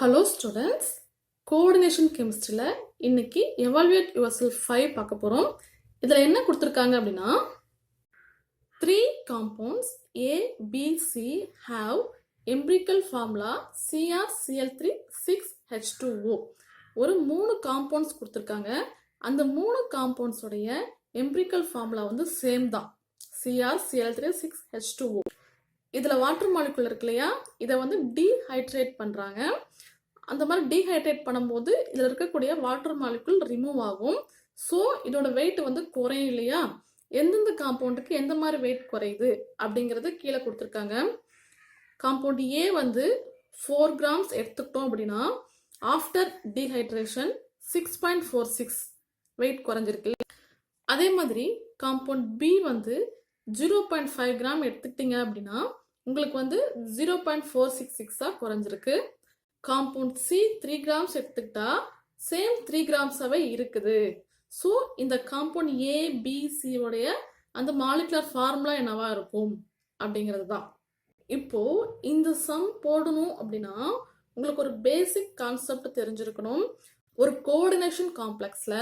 Hello students, coordination கெமிஸ்ட்ரியில் இன்னைக்கு evaluate your self 5 பார்க்க போகிறோம். இதில் என்ன கொடுத்துருக்காங்க அப்படின்னா 3 compounds A, B, C have empirical formula CrCl3 6H2O. ஒரு 3 காம்பவுண்ட்ஸ் கொடுத்துருக்காங்க. அந்த 3 காம்பவுண்ட்ஸ் உடைய எம்பிரிக்கல் ஃபார்முலா வந்து சேம் தான், CrCl3 6H2O. இதில் வாட்டர் மாலிகுல் இருக்கு இல்லையா, இதை வந்து டீஹைட்ரேட் பண்ணுறாங்க. அந்த மாதிரி டீஹைட்ரேட் பண்ணும்போது இதில் இருக்கக்கூடிய வாட்டர் மாலிகுல் ரிமூவ் ஆகும். ஸோ இதோட வெயிட் வந்து குறையும் இல்லையா. எந்தெந்த காம்பவுண்டுக்கு எந்த மாதிரி வெயிட் குறையுது அப்படிங்கிறது கீழே கொடுத்துருக்காங்க. காம்பவுண்ட் ஏ வந்து 4 grams எடுத்துக்கிட்டோம் அப்படின்னா ஆஃப்டர் டீஹைட்ரேஷன் 6.46 வெயிட் குறைஞ்சிருக்கு. அதே மாதிரி காம்பவுண்ட் பி வந்து 0.5 gram எடுத்துக்கிட்டீங்க அப்படின்னா உங்களுக்கு வந்து 0.466 குறைஞ்சிருக்கு. காம்பவுண்ட் சி 3 grams எடுத்துக்கிட்டா சேம் 3 grams-ஆவே இருக்குது. ஸோ இந்த காம்பவுண்ட் ஏ பி சி உடைய அந்த மாலிகுலர் ஃபார்முலா என்னவா இருக்கும் அப்படிங்கிறது தான். இப்போ இந்த சம் போடணும் அப்படின்னா உங்களுக்கு ஒரு பேசிக் கான்செப்ட் தெரிஞ்சிருக்கணும். ஒரு கோஆர்டினேஷன் காம்ப்ளெக்ஸ்ல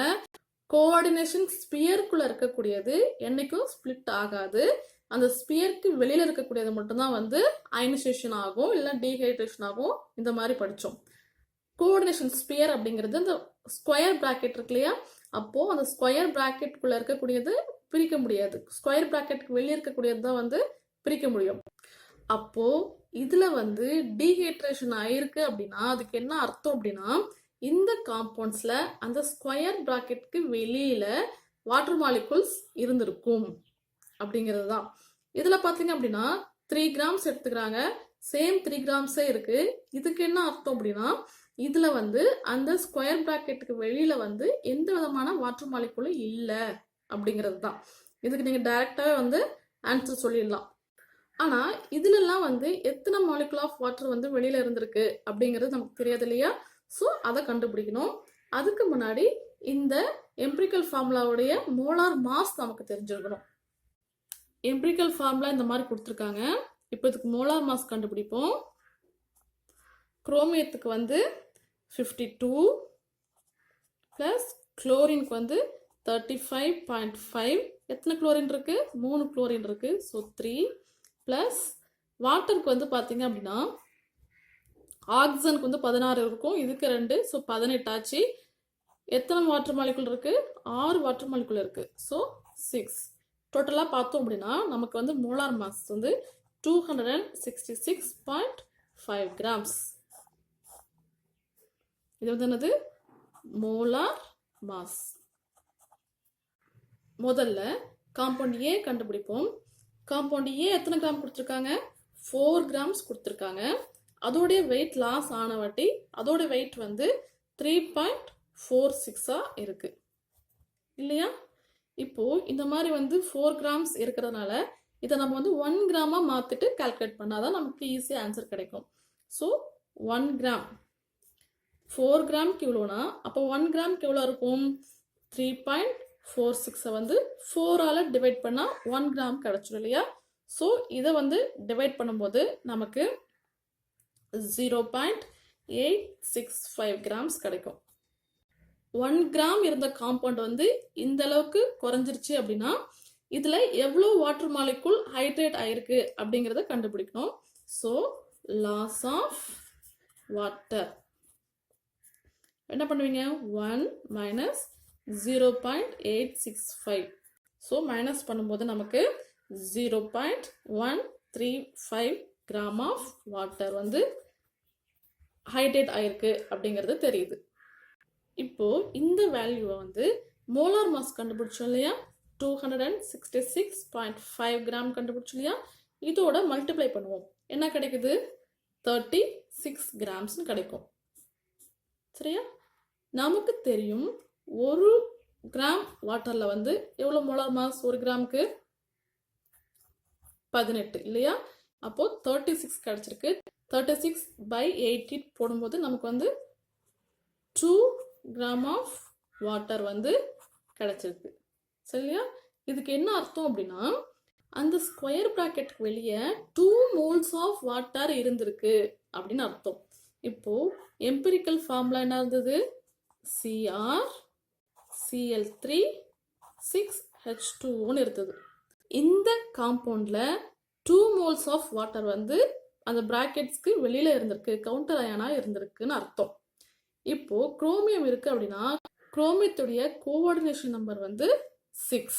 கோஆர்டினேஷன் ஸ்பியருக்குள்ள இருக்கக்கூடியது என்னைக்கும் ஸ்பிளிட் ஆகாது. அந்த ஸ்பியருக்கு வெளியில இருக்கக்கூடியது மட்டும்தான் வந்து அயனைசேஷன் ஆகும், இல்லை டீஹைட்ரேஷன் ஆகும். இந்த மாதிரி படித்தோம். கோஆர்டினேஷன் ஸ்பியர் அப்படிங்கிறது அந்த ஸ்கொயர் பிராக்கெட் இருக்கு இல்லையா, அப்போ அந்த ஸ்கொயர் பிராக்கெட்டுக்குள்ள இருக்கக்கூடியது பிரிக்க முடியாது. ஸ்கொயர் பிராக்கெட்டுக்கு வெளியே இருக்கக்கூடியது தான் வந்து பிரிக்க முடியும். அப்போ இதுல வந்து டீஹைட்ரேஷன் ஆயிருக்கு அப்படின்னா அதுக்கு என்ன அர்த்தம் அப்படின்னா இந்த காம்பவுண்ட்ஸ்ல அந்த ஸ்கொயர் பிராக்கெட்டுக்கு வெளியில வாட்டர் மாலிகுல்ஸ் இருந்திருக்கும் அப்படிங்கிறது தான். இதுல பாத்தீங்க அப்படின்னா 3 grams எடுத்துக்கிறாங்க, சேம் 3 grams-ஏ இருக்கு. இதுக்கு என்ன அர்த்தம் அப்படின்னா இதுல வந்து அந்த ஸ்கொயர் பிராக்கெட்டுக்கு வெளியில வந்து எந்த விதமான வாட்டர் மாலிகுலும் இல்லை அப்படிங்கிறது தான். இதுக்கு நீங்க டைரக்டாவே வந்து ஆன்சர் சொல்லிடலாம். ஆனா இதுலலாம் வந்து எத்தனை மாலிகுல் ஆஃப் வாட்டர் வந்து வெளியில இருந்திருக்கு அப்படிங்கிறது நமக்கு தெரியாது இல்லையா. ஸோ அதை கண்டுபிடிக்கணும். அதுக்கு முன்னாடி இந்த எம்பிரிக்கல் ஃபார்முலாவுடைய மோலார் மாஸ் நமக்கு தெரிஞ்சிருக்கணும். எம்பிரிக்கல் ஃபார்முலா இந்த மாதிரி கொடுத்துருக்காங்க. இப்போ இதுக்கு மோலார் மாஸ் கண்டுபிடிப்போம். குரோமியத்துக்கு வந்து 52 ப்ளஸ் குளோரினுக்கு வந்து 35.5. எத்தனை குளோரின் இருக்கு? 3 குளோரின் இருக்கு. ஸோ 3 ப்ளஸ் வாட்டருக்கு வந்து பார்த்தீங்க அப்படின்னா ஆக்சிஜனுக்கு வந்து 16 இருக்கும், இதுக்கு 2, ஸோ 18 ஆச்சு. எத்தனை வாட்டர் மாலிகுல் இருக்கு? 6 வாட்டர் மாலிகுல் இருக்கு. ஸோ 6. டோட்டலாக பார்த்தோம் அப்படின்னா நமக்கு வந்து மோலார் மாஸ் வந்து 266.5 grams. இது வந்து என்னது? Molar mass. முதல்ல காம்பவுண்ட் ஏ கண்டுபிடிப்போம். காம்பவுண்ட் ஏ எத்தனை கிராம் கொடுத்துருக்காங்க? 4 grams கொடுத்துருக்காங்க. அதோடைய வெயிட் லாஸ் ஆன வாட்டி அதோட வெயிட் வந்து 3.46 இருக்கு இல்லையா. இப்போ இந்த மாதிரி வந்து 4 grams இருக்கிறதுனால இதை நம்ம வந்து 1 gram மாத்திட்டு கால்குலேட் பண்ணாதான் நமக்கு ஈஸியாக ஆன்சர் கிடைக்கும். ஸோ 1 gram 4 grams எவ்வளோனா அப்போ 1 grams எவ்வளோ இருக்கும்? 3.46 வந்து 4ஆல் டிவைட் பண்ணால் 1 gram கிடைச்சிடும் இல்லையா. ஸோ இதை வந்து டிவைட் பண்ணும்போது நமக்கு 0.865 grams கிடைக்கும். 1 gram இருந்த காம்பவுண்ட் வந்து இந்த அளவுக்கு குறைஞ்சிருச்சு அப்படின்னா இதுல எவ்வளோ வாட்டர் மாலிகுல் ஹைட்ரேட் ஆயிருக்கு அப்படிங்கிறத கண்டுபிடிக்கணும். ஸோ லாஸ் ஆஃப் வாட்டர் என்ன பண்ணுவீங்க? 1 minus 0.865. ஸோ மைனஸ் பண்ணும்போது நமக்கு 0.135 gram ஆஃப் வாட்டர் வந்து ஹைட்ரேட் ஆயிருக்கு அப்படிங்கிறது தெரியுது. இப்போ இந்த வேல்யூவை வந்து மோலார் மாஸ் கண்டுபிடிச்சோம் இல்லையா, 266.5 gram கண்டுபிடிச்சோம் இல்லையா, இதோட மல்டிப்ளை பண்ணுவோம். என்ன கிடைக்குது? 36 grams கிடைக்கும். சரியா? நமக்கு தெரியும் 1 gram வாட்டர்ல வந்து எவ்வளோ மோலார் மாஸ்? 1 gramக்கு 18 இல்லையா. அப்போ 36 கிடைச்சிருக்கு. 36/80 போடும்போது நமக்கு வந்து 2 gram ஆஃப் வாட்டர் வந்து கிடைச்சிருக்கு. சரியா? இதுக்கு என்ன அர்த்தம் அப்படின்னா அந்த ஸ்கொயர் பிராக்கெட்டுக்கு வெளியே 2 moles ஆஃப் வாட்டர் இருந்திருக்கு அப்படின்னு அர்த்தம். இப்போ எம்பிரிக்கல் ஃபார்முலா என்ன இருந்தது? Cr Cl3 6H2O இருந்தது. இந்த காம்பவுண்ட்ல 2 moles ஆஃப் வாட்டர் வந்து அந்த பிராக்கெட்ஸ்க்கு வெளியில இருந்திருக்கு, கவுண்டர் அயனா இருந்திருக்குன்னு அர்த்தம். இப்போ குரோமியம் இருக்கு அப்படின்னா குரோமியத்துடைய கோஆர்டினேஷன் நம்பர் வந்து 6.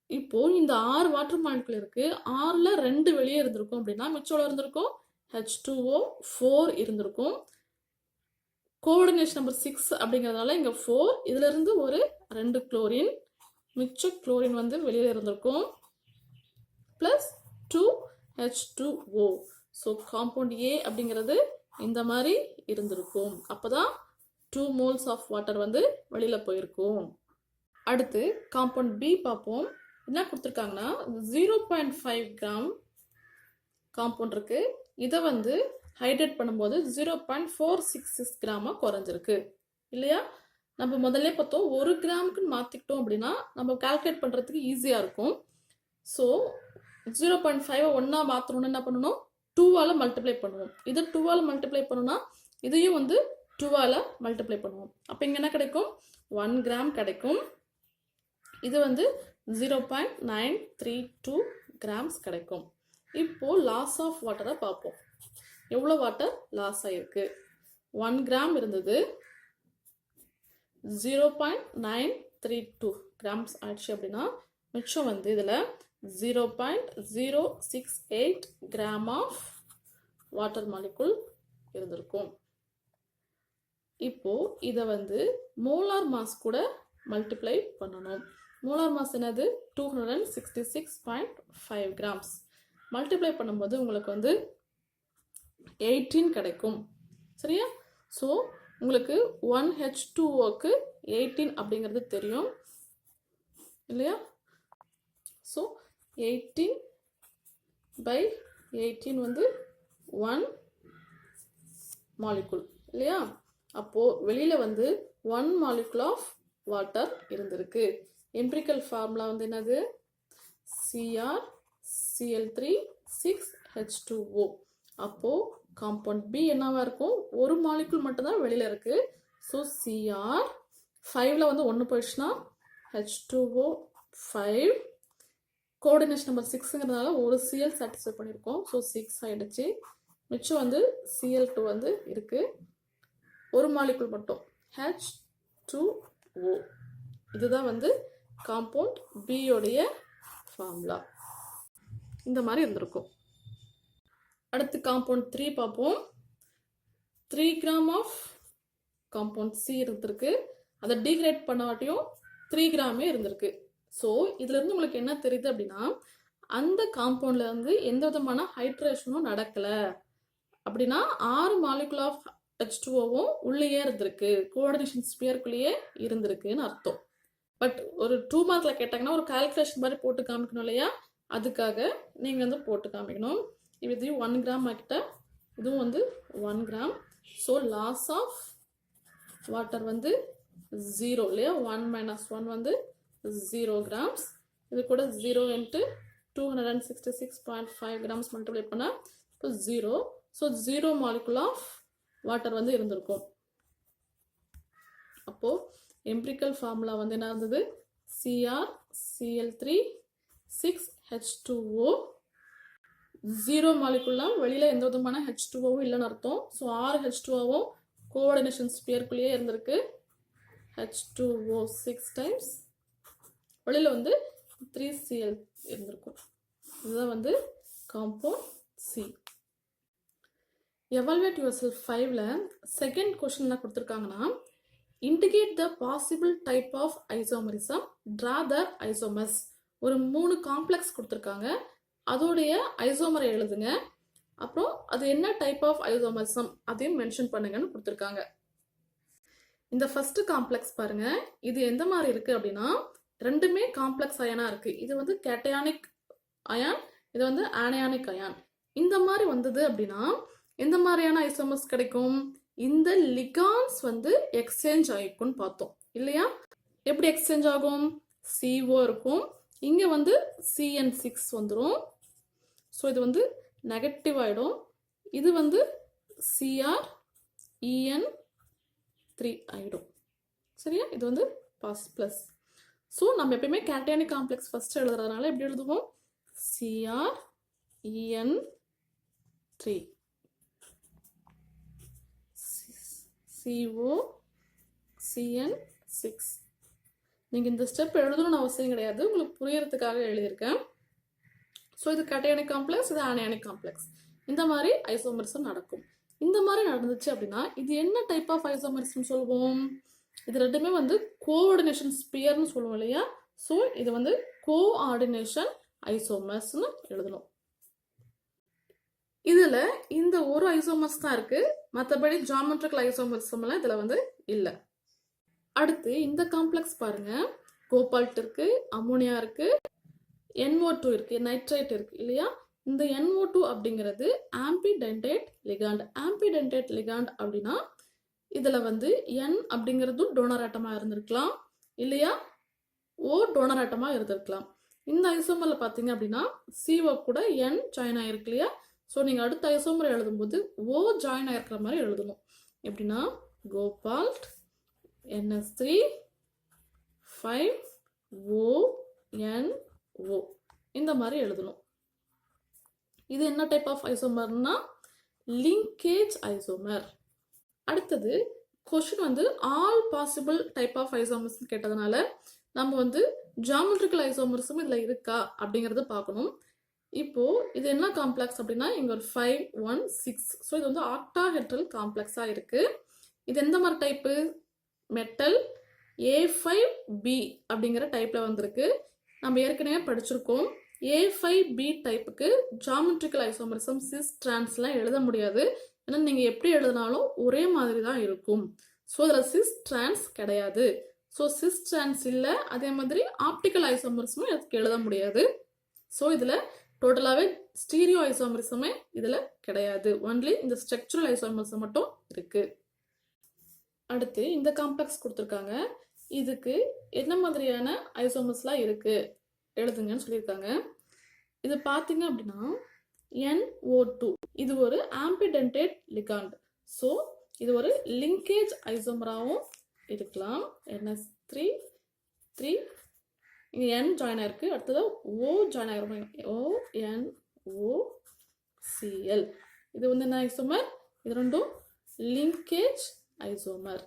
இப்போ இந்த 6 வாட்டர் மாலிகுல் இருக்கு, 6ல 2 வெளியே இருந்திருக்கும் அப்படின்னா மிச்சம் இருந்திருக்கும் H2O 4 இருந்திருக்கும். கோஆர்டினேஷன் நம்பர் 6 அப்படிங்கிறதுனால இங்க 4, இதுல இருந்து ஒரு 2 குளோரின், மிச்ச குளோரின் வந்து வெளியில இருந்திருக்கும், plus 2 H2O. So compound A அப்படிங்கிறது இந்த மாதிரி இருந்திருக்கும். அப்பதான் 2 moles ஆஃப் வாட்டர் வந்து வெளியில போயிருக்கும். அடுத்து காம்பவுண்ட் B பார்ப்போம். என்ன கொடுத்துருக்காங்கன்னா 0.5 கிராம் காம்பவுண்ட் இருக்கு. இதை வந்து ஹைட்ரேட் பண்ணும்போது 0.466 கிராமா குறைஞ்சிருக்கு இல்லையா? நம்ம முதல்ல பார்த்தோம் 1 கிராமுக்கு மாற்றிக்கிட்டோம் அப்படின்னா நம்ம கால்குலேட் பண்ணுறதுக்கு ஈஸியாக இருக்கும். ஸோ 0.5 ஒன்றா மாற்றணும்னு என்ன பண்ணணும்? 2ஆல் மல்டிப்ளை பண்ணுவோம். இதை 2ஆல் மல்டிப்ளை பண்ணணும்னா இதையும் வந்து 2ஆல் மல்டிப்ளை பண்ணுவோம். அப்போ இங்கே என்ன கிடைக்கும்? 1 கிராம் கிடைக்கும். இது வந்து 0.932 கிராம்ஸ் கிடைக்கும். இப்போ லாஸ் ஆஃப் வாட்டரை பார்ப்போம். எவ்வளோ வாட்டர் லாஸ் ஆயிருக்கு? 1 கிராம் இருந்தது, 0.932 கிராம்ஸ் ஆயிடுச்சு அப்படின்னா மிச்சம் வந்து இதில் 0.068 கிராம் ஆஃப் வாட்டர் மாலிகுல் இருந்திருக்கும். இப்போ இதை வந்து மோலார் மாஸ் கூட மல்டிப்ளை பண்ணணும். மோலார் மாஸ் என்னது? 266.5 கிராம்ஸ். மல்டிப்ளை பண்ணும்போது உங்களுக்கு வந்து 18 கிடைக்கும். சரியா? ஸோ உங்களுக்கு 1H2Oக்கு 18 அப்படிங்கிறது தெரியும் இல்லையா? ஸோ 18/18 வந்து 1 மாலிகுல் இல்லையா? அப்போது வெளியில் வந்து 1 மாலிகுல் ஆஃப் வாட்டர் இருந்திருக்கு. எம்பிரிக்கல் ஃபார்முலா வந்து என்னது? Cr Cl3 6H2O. அப்போது காம்பவுண்ட் B என்னவா இருக்கும்? ஒரு மாலிகுல் மட்டும்தான் வெளியில் இருக்குது. ஸோ Cr 5ல் வந்து 1 போயிடுச்சுன்னா H2O 5, கோஆர்டினேஷன் நம்பர் 6ங்கிறதுனால ஒரு Cl சாட்டிஸ்ஃபை பண்ணியிருக்கோம். ஸோ 6 ஆகிடுச்சு. மிச்சம் வந்து Cl2 வந்து இருக்குது, ஒரு மாலிகுல் மட்டும் H2O. இதுதான் வந்து காம்பவுண்ட் பியோடைய ஃபார்முலா. இந்த மாதிரி இருந்திருக்கும். அடுத்து காம்பவுண்ட் 3 பார்ப்போம். 3 கிராம் ஆஃப் காம்பவுண்ட் C இருந்திருக்கு. அதை டீக்ரேட் பண்ணாட்டியும் 3 கிராமே இருந்திருக்கு. ஸோ இதுலேருந்து உங்களுக்கு என்ன தெரியுது அப்படின்னா அந்த காம்பவுண்டில் வந்து எந்த விதமான ஹைட்ரேஷனும் நடக்கலை அப்படின்னா 6 மாலிகுல் ஆஃப் H2Oவும் உள்ளேயே இருந்திருக்கு, கோஆர்டினேஷன் ஸ்பியருக்குள்ளேயே இருந்திருக்குன்னு அர்த்தம். பட் ஒரு 2 மார்க்கில் கேட்டாங்கன்னா ஒரு கால்குலேஷன் மாதிரி போட்டு காமிக்கணும் இல்லையா? அதுக்காக நீங்கள் வந்து போட்டு காமிக்கணும். இதையும் 1 கிராம் ஆக்கிட்ட, இதுவும் வந்து 1 gram. So loss of water வந்து 0 இல்லையா? 1 - 1 வந்து 0 கிராம்ஸ். இது கூட 0 × 266.5 கிராம்ஸ் மல்டிப்ளை பண்ணால் இப்போ 0. ஸோ 0 மாலிகுல் ஆஃப் வாட்டர் வந்து இருந்திருக்கும். அப்போது எம்பிரிக்கல் ஃபார்முலா வந்து என்ன இருந்தது? Cr Cl3 6H2O. 0 மாலிகுல்லாம் வெளியில் எந்த விதமான H2Oவும் இல்லைன்னு அர்த்தம். ஸோ 6 H2Oவும் கோஆர்டினேஷன் ஸ்பியருக்குள்ளேயே இருந்திருக்கு. H2O 6 டைம்ஸ், வெளியில் வந்து 3Cl இருந்திருக்கும். இதுதான் வந்து காம்பவுண்ட் C. எவால்வேட் யுவர்செல்ஃப் 5ல் செகண்ட் கொஸ்டின் என்ன கொடுத்துருக்காங்கன்னா indicate the possible type of isomerism, draw the isomers. ஒரு 3 காம்ப்ளெக்ஸ் கொடுத்துருக்காங்க, அதோடைய ஐசோமரை எழுதுங்க, அப்புறம் அது என்ன டைப் ஆஃப் ஐசோமரிசம் அதையும் மென்ஷன் பண்ணுங்கன்னு கொடுத்துருக்காங்க. இந்த ஃபர்ஸ்ட் காம்ப்ளெக்ஸ் பாருங்க, இது எந்த மாதிரி இருக்கு அப்படின்னா ரெண்டுமே காம்ப்ளெக்ஸ் அயனா இருக்கு. இது வந்து கேட்டயானிக் அயான், இது வந்து ஆனயானிக் அயான். இந்த மாதிரி வந்தது அப்படின்னா எந்த மாதிரியான ஐசோமர்ஸ் கிடைக்கும்? இந்த லிகான்ஸ் வந்து எக்ஸ்சேஞ்ச் ஆகிக்கும்னு பார்த்தோம் இல்லையா? எப்படி எக்ஸ்சேஞ்ச் ஆகும்? CO இருக்கும், இங்கே வந்து CN6 வந்துடும். ஸோ இது வந்து நெகட்டிவ் ஆகிடும், இது வந்து CrEn3 ஆயிடும். சரியா? இது வந்து ப்ளஸ். ஸோ நம்ம எப்பயுமே கேட்டையானிக் காம்ப்ளெக்ஸ் ஃபர்ஸ்ட் எழுதுறதுனால எப்படி எழுதுவோம்? CrEn3 COCN6. நீங்கள் இந்த ஸ்டெப் எழுதணும்னு அவசியம் கிடையாது, உங்களுக்கு புரியறதுக்காக எழுதியிருக்கேன். ஸோ இது கேட்டையானிக் காம்ப்ளெக்ஸ், இது ஆனையானிக் காம்ப்ளெக்ஸ். இந்த மாதிரி ஐசோமரிசம் நடக்கும். இந்த மாதிரி நடந்துச்சு அப்படின்னா இது என்ன டைப் ஆஃப் ஐசோமரிசம் சொல்லுவோம்? இது ரெண்டுமே வந்து கோஆர்டினேஷன் ஸ்பியர்னு சொல்லுவோம் இல்லையா? ஸோ இது வந்து கோஆர்டினேஷன் ஐசோமர்ஸ்னு எழுதணும். இதுல இந்த ஒரு ஐசோமர்ஸ் தான் இருக்கு, மற்றபடி ஜாமெட்ரிக்கல் ஐசோமர்சம் எல்லாம் இதுல வந்து இல்ல. அடுத்து இந்த காம்ப்ளெக்ஸ் பாருங்க, கோபால்ட் இருக்கு, அமோனியா இருக்கு, NO2 இருக்கு, நைட்ரேட் இருக்கு இல்லையா? இந்த NO2 அப்படிங்கிறது ஆம்பிடென்டேட் லிகாண்ட். ஆம்பிடென்டேட் லிகாண்ட் அப்படின்னா இதுல வந்து N அப்படிங்கிறது டோனர் ஆட்டமா இருந்திருக்கலாம் இல்லையா, O டோனர் ஆட்டமா இருந்திருக்கலாம். இந்த ஐசோமர்ல பாத்தீங்க அப்படின்னா CO கூட N ஜாயின் ஆயிருக்கு இல்லையா? ஸோ நீங்க அடுத்த ஐசோமர் எழுதும்போது O ஜாயின் ஆயிருக்கிற மாதிரி எழுதணும். எப்படின்னா கோபால்ட் NS3 5ONO இந்த மாதிரி எழுதணும். இது என்ன டைப் ஆஃப் ஐசோமர்னா லிங்கேஜ் ஐசோமர். அடுத்தது கொஸ்டின் வந்து all possible type of isomers கேட்டதுனால நம்ம வந்து ஜாமெட்ரிக்கல் ஐசோமர்ஸும் இதுல இருக்கா அப்படிங்கறத பார்க்கணும். இப்போ இது என்ன காம்ப்ளெக்ஸ் அப்படின்னா இங்க ஒரு 5 1 6. ஸோ இது வந்து ஆக்டாஹெட்ரல் காம்ப்ளெக்ஸா இருக்கு. இது எந்த மாதிரி டைப்பு? மெட்டல் A5B அப்படிங்கிற டைப்ல வந்திருக்கு. நம்ம ஏற்கனவே படிச்சிருக்கோம். A5B டைப்புக்கு ஜாமெட்ரிக்கல் ஐசோமரிசம் சிஸ் டிரான்ஸ்லாம் எழுத முடியாது. ஏன்னா நீங்க எப்படி எழுதினாலும் ஒரே மாதிரி தான் இருக்கும். ஸோ இதில் சிஸ் டிரான்ஸ் கிடையாது. ஸோ சிஸ் டிரான்ஸ் இல்லை. அதே மாதிரி ஆப்டிக்கல் ஐசோமரிசமும் இதுக்கு எழுத முடியாது. ஸோ இதில் டோட்டலாகவே ஸ்டீரியோ ஐசோமரிசமே இதில் கிடையாது. ஒன்லி இந்த ஸ்ட்ரக்சரல் ஐசோமரிசம் மட்டும் இருக்கு. அடுத்து இந்த காம்ப்ளெக்ஸ் கொடுத்துருக்காங்க. இதுக்கு என்ன மாதிரியான ஐசோமர்ஸ்லாம் இருக்கு எழுதுங்கன்னு சொல்லியிருக்காங்க. இது பார்த்தீங்க அப்படின்னா NO2 இது ஒரு ஆம்பிடென்டேட் லிகாண்ட். ஸோ இது ஒரு லிங்கேஜ் ஐசோமராகவும் இருக்கலாம். NS3 3 இங்கே N ஜாயின் ஆயிருக்கு, அடுத்தது O ஜாயின் ஆகிருப்பாங்க, ONOCl. இது வந்து என்ன ஐசோமர்? இது ரெண்டும் லிங்கேஜ் ஐசோமர்.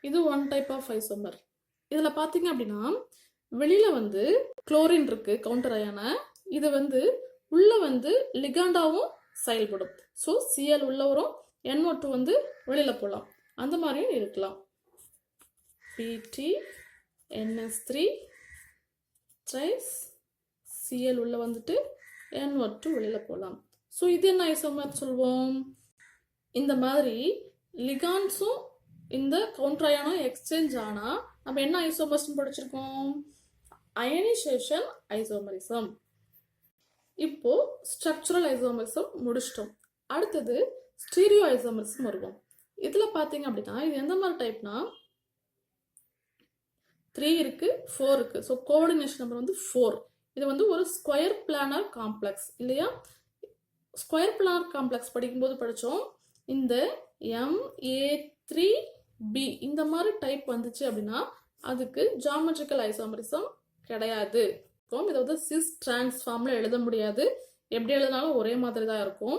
இது ஒன் டைப் ஆஃப் ஐசோமர். இதில் பார்த்தீங்க அப்படின்னா வெளியில வந்து குளோரின் இருக்கு கவுண்டர் அயான, இது வந்து உள்ள வந்து லிகாண்டாவும் செயல்படும். ஸோ Cl உள்ள வரும், NO2 வந்து வெளியில போகலாம். அந்த மாதிரியும் இருக்கலாம். PT NS3 ட்ரைஸ் Cl உள்ள வந்துட்டு NO2 வெளியில போகலாம். ஸோ இது என்ன ஐசோமர் சொல்வோம்? இந்த மாதிரி லிகாண்ட்ஸும் இந்த கவுண்டர் அயானும் எக்ஸ்சேஞ்ச் ஆனா நம்ம என்ன ஐசோமர்ஸ் படிச்சிருக்கோம்? Ionisation isomerism. இப்போ ஸ்ட்ரக்சரல் ஐசோமரிசம் முடிச்சிட்டோம். அடுத்தது ஸ்டீரியோ ஐசோமரிசம் வருவோம். இதுல பாத்தீங்க அப்படின்னா இது எந்த மாதிரி டைப்னா 3 இருக்கு 4 இருக்கு. ஸோ கோஆர்டினேஷன் நம்பர் வந்து 4. இது வந்து ஒரு ஸ்கொயர் பிளானர் காம்ப்ளெக்ஸ் இல்லையா? ஸ்கொயர் பிளானர் காம்ப்ளெக்ஸ் படிக்கும்போது படித்தோம். இந்த MA3B இந்த மாதிரி டைப் வந்துச்சு அப்படின்னா அதுக்கு ஜாமெட்ரிக்கல் ஐசோமரிசம் கிடையாது. இதை வந்து சிஸ் டிரான்ஸ்ஃபார்ம்ல எழுத முடியாது. எப்படி எழுதினாலும் ஒரே மாதிரி தான் இருக்கும்.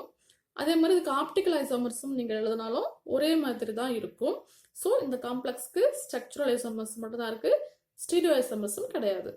அதே மாதிரி இதுக்கு ஆப்டிக்கல் ஐசோமரிசம் நீங்கள் எழுதினாலும் ஒரே மாதிரி தான் இருக்கும். ஸோ இந்த காம்ப்ளெக்ஸ்க்கு ஸ்ட்ரக்சரல் ஐசோமர்ஸ் மட்டும் தான் இருக்கு, ஸ்டீரியோ ஐசோமர்ஸும் கிடையாது.